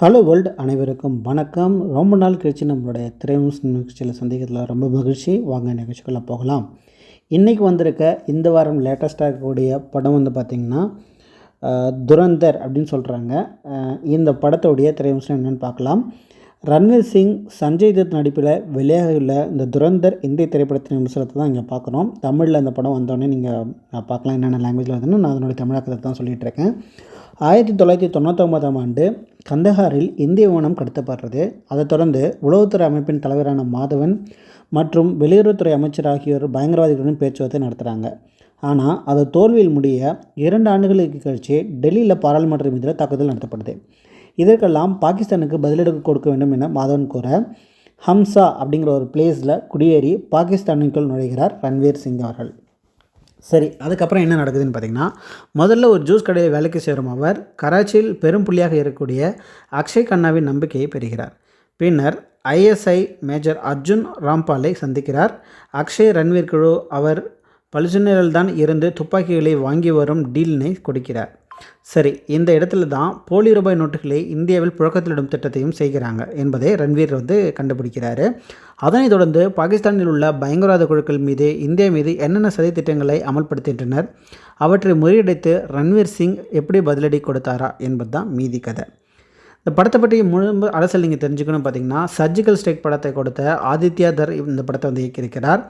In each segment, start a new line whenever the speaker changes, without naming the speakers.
Hello world அனைவருக்கும் வணக்கம். ரொம்ப நாள் கழிச்சு நம்மளுடைய திரைவிமர்சன நிகழ்ச்சியில் சந்திக்கிறதுல ரொம்ப மகிழ்ச்சி. வாங்க நிகழ்ச்சிக்குள்ளே போகலாம். இன்றைக்கி வந்திருக்க இந்த வாரம் லேட்டஸ்ட்டாக இருக்கக்கூடிய படம் பார்த்திங்கன்னா துரந்தர் அப்படின்னு சொல்கிறாங்க. இந்த படத்தோடைய திரைவிமர்சனம் என்னென்னு பார்க்கலாம். ரன்வீர் சிங், சஞ்சய் தத் நடிப்பில் வெளியாகியுள்ள இந்த துரந்தர் இந்திய திரைப்படத்தின் விமர்சனத்தை தான் இங்கே பார்க்குறோம். தமிழில் இந்த படம் வந்தோடனே நீங்கள் பார்க்கலாம் என்னென்ன லாங்குவேஜில் வருதுன்னு. நான் அதனுடைய தமிழாக்கத்தை தான் சொல்லிகிட்ருக்கேன். 1999ஆம் ஆண்டு கந்தஹாரில் இந்திய விமானம் கடத்தப்படுறது. அதைத் தொடர்ந்து உளவுத்துறை அமைப்பின் தலைவரான மாதவன் மற்றும் வெளியுறவுத்துறை அமைச்சர் ஆகியோர் பயங்கரவாதிகளுடன் பேச்சுவார்த்தை நடத்துகிறாங்க. ஆனால் அது தோல்வியில் முடிய 2 ஆண்டுகளுக்கு கழிச்சு டெல்லியில் பாராளுமன்ற மீது தாக்குதல் நடத்தப்படுது. இதற்கெல்லாம் பாகிஸ்தானுக்கு பதிலடி கொடுக்க வேண்டும் என மாதவன் கூற, ஹம்சா அப்படிங்கிற ஒரு பிளேஸில் குடியேறி பாகிஸ்தானுக்குள் நுழைகிறார் ரன்வீர் சிங் அவர்கள். சரி, அதுக்கப்புறம் என்ன நடக்குதுன்னு பார்த்திங்கன்னா, முதல்ல ஒரு ஜூஸ் கடையில் வேலைக்கு சேரும் அவர் கராச்சியில் பெரும் புள்ளியாக இருக்கக்கூடிய அக்ஷய் கண்ணாவின் நம்பிக்கையை பெறுகிறார். பின்னர் ISI மேஜர் அர்ஜுன் ராம்பாலை சந்திக்கிறார். அக்ஷய் ரன்வீர் குழு அவர் பல்ஜுனரில்தான் இருந்து துப்பாக்கிகளை வாங்கி வரும் டீலினை கொடுக்கிறார். சரி, இந்த இடத்துல தான் போலி ரூபாய் நோட்டுகளை இந்தியாவில் புழக்கத்திலிடும் திட்டத்தையும் செய்கிறாங்க என்பதை ரன்வீர் கண்டுபிடிக்கிறாரு. அதனைத் தொடர்ந்து பாகிஸ்தானில் உள்ள பயங்கரவாத குழுக்கள் மீது இந்தியா மீது என்னென்ன சதி திட்டங்களை அமல்படுத்துகின்றனர், அவற்றை முறியடித்து ரன்வீர் சிங் எப்படி பதிலடி கொடுத்தாரா என்பது தான் மீதி கதை. இந்த படத்தை பற்றி முழு அரசியல் நீங்கள் தெரிஞ்சுக்கணும். பார்த்திங்கன்னா, சர்ஜிக்கல் ஸ்ட்ரைக் படத்தை கொடுத்த ஆதித்யா தர் இந்த படத்தை இயக்கியிருக்கிறார்.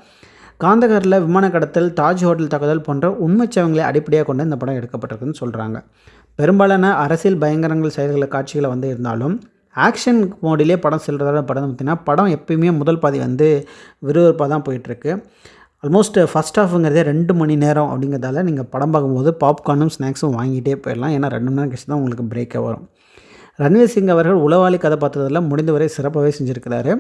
காந்தகாரில் விமான கடத்தல், தாஜ் ஹோட்டல் தாக்குதல் போன்ற உண்மைச்சவங்களை அடிப்படையாக கொண்டு இந்த படம் எடுக்கப்பட்டிருக்குன்னு சொல்கிறாங்க. பெரும்பாலான அரசியல் பயங்கரங்கள் செயல்களை காட்சிகளை இருந்தாலும் ஆக்ஷன் மோடிலே படம் செல்கிறதால பார்த்திங்கன்னா படம் எப்பயுமே முதல் பாதி விறுவிறுப்பாக தான் போயிட்டுருக்கு. ஆல்மோஸ்ட் ஃபஸ்ட் ஹாஃபுங்கிறதே 2 மணி நேரம் அப்படிங்கிறதால நீங்கள் படம் பார்க்கும்போது பாப்கார்னும் ஸ்நாக்ஸும் வாங்கிட்டே போயிடலாம். ஏன்னா 2 மணி நேரம் கழிச்சு தான் உங்களுக்கு பிரேக்கே வரும். ரன்வீர் சிங் அவர்கள் உளவாளி கதாபாத்திரத்தில் முடிந்தவரை சிறப்பாகவே செஞ்சுருக்கிறாரு.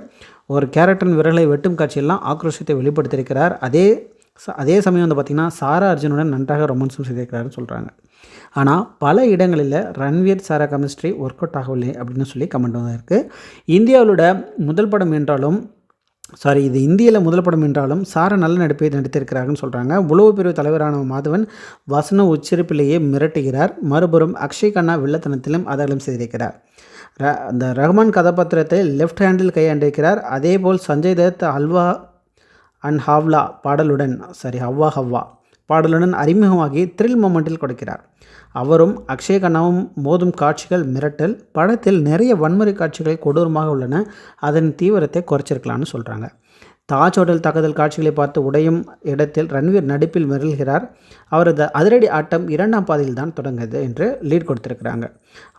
ஒரு கேரக்டரின் விரலை வெட்டும் காட்சியெல்லாம் ஆக்ரோஷத்தை வெளிப்படுத்தியிருக்கிறார். அதே சமயம் பார்த்திங்கன்னா சாரா அர்ஜுனுடன் நன்றாக ரொமான்ஸும் செய்திருக்கிறாருன்னு சொல்கிறாங்க. ஆனால் பல இடங்களில் ரன்வீர் சாரா கெமிஸ்ட்ரி ஒர்க் அவுட் ஆகவில்லை அப்படின்னு சொல்லி கமெண்ட் இருக்குது. இந்தியாவோட முதல் படம் என்றாலும் இது இந்தியில் முதல் படம் என்றாலும் சாரா நல்ல நடிப்பை நடித்திருக்கிறார்கள்னு சொல்கிறாங்க. உளவு பிரிவு தலைவரான மாதவன் வசன உச்சரிப்பிலேயே மிரட்டுகிறார். மறுபுறம் அக்ஷய் கண்ணா வில்லத்தனத்திலும் அதர்களும் செய்திருக்கிறார். அந்த ரஹ்மான் கதாபாத்திரத்தை லெஃப்ட் ஹேண்டில் கையாண்டிருக்கிறார். அதேபோல் சஞ்சய் தத் ஹல்வா அண்ட் ஹவ்வா பாடலுடன் அறிமுகமாகி த்ரில் மொமெண்டில் கொடுக்கிறார். அவரும் அக்ஷய் கண்ணாவும் மோதும் காட்சிகள் மிரட்டல். படத்தில் நிறைய வன்முறை காட்சிகள் கொடூரமாக உள்ளன. அதன் தீவிரத்தை குறைச்சிருக்கலான்னு சொல்கிறாங்க. தாஜ் ஹோட்டல் தாக்குதல் காட்சிகளை பார்த்து உடையும் இடத்தில் ரன்வீர் நடிப்பில் மிரள்கிறார். அவரது அதிரடி ஆட்டம் 2ஆம் பாதையில் தான் தொடங்குது என்று லீட் கொடுத்துருக்குறாங்க.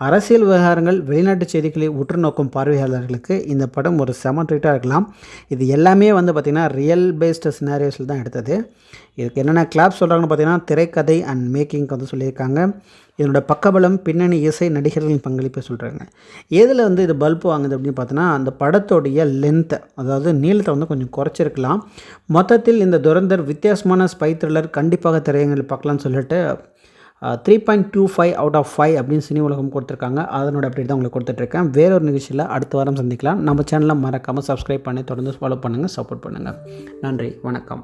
அரசியல் விவகாரங்கள், வெளிநாட்டு செய்திகளை உற்று நோக்கும் பார்வையாளர்களுக்கு இந்த படம் ஒரு செம ட்ரீட்டாக இருக்கலாம். இது எல்லாமே பார்த்திங்கன்னா ரியல் பேஸ்டு சினாரியோஸில் தான் எடுத்தது. இதுக்கு என்னென்ன கிளாப் சொல்கிறாங்கன்னு பார்த்திங்கன்னா திரைக்கதை அண்ட் மேக்கிங்க்கு சொல்லியிருக்காங்க. இதனோட பக்கபலம், பின்னணி இசை, நடிகர்களின் பங்களிப்பை சொல்கிறாங்க. எதில் இது பல்ப் வாங்குது அப்படின்னு பார்த்தோன்னா அந்த படத்தோடைய லென்த்தை, அதாவது நீளத்தை கொஞ்சம் குறைச்சிருக்கலாம். மொத்தத்தில் இந்த துரந்தர் வித்தியாசமான ஸ்பை த்ரில்லர், கண்டிப்பாக திரையரங்கில் பார்க்கலாம்னு சொல்லிட்டு 3.25 out of 5 அப்படின்னு சினி உலகம் கொடுத்துருக்காங்க. அதனோட அப்டேட் தான் உங்களுக்கு கொடுத்துட்ருக்கேன். வேறொரு நிகழ்ச்சியில் அடுத்த வாரம் சந்திக்கலாம். நம்ம சேனலை மறக்காமல் சப்ஸ்கிரைப் பண்ணி தொடர்ந்து ஃபாலோ பண்ணுங்கள், சப்போர்ட் பண்ணுங்கள். நன்றி, வணக்கம்.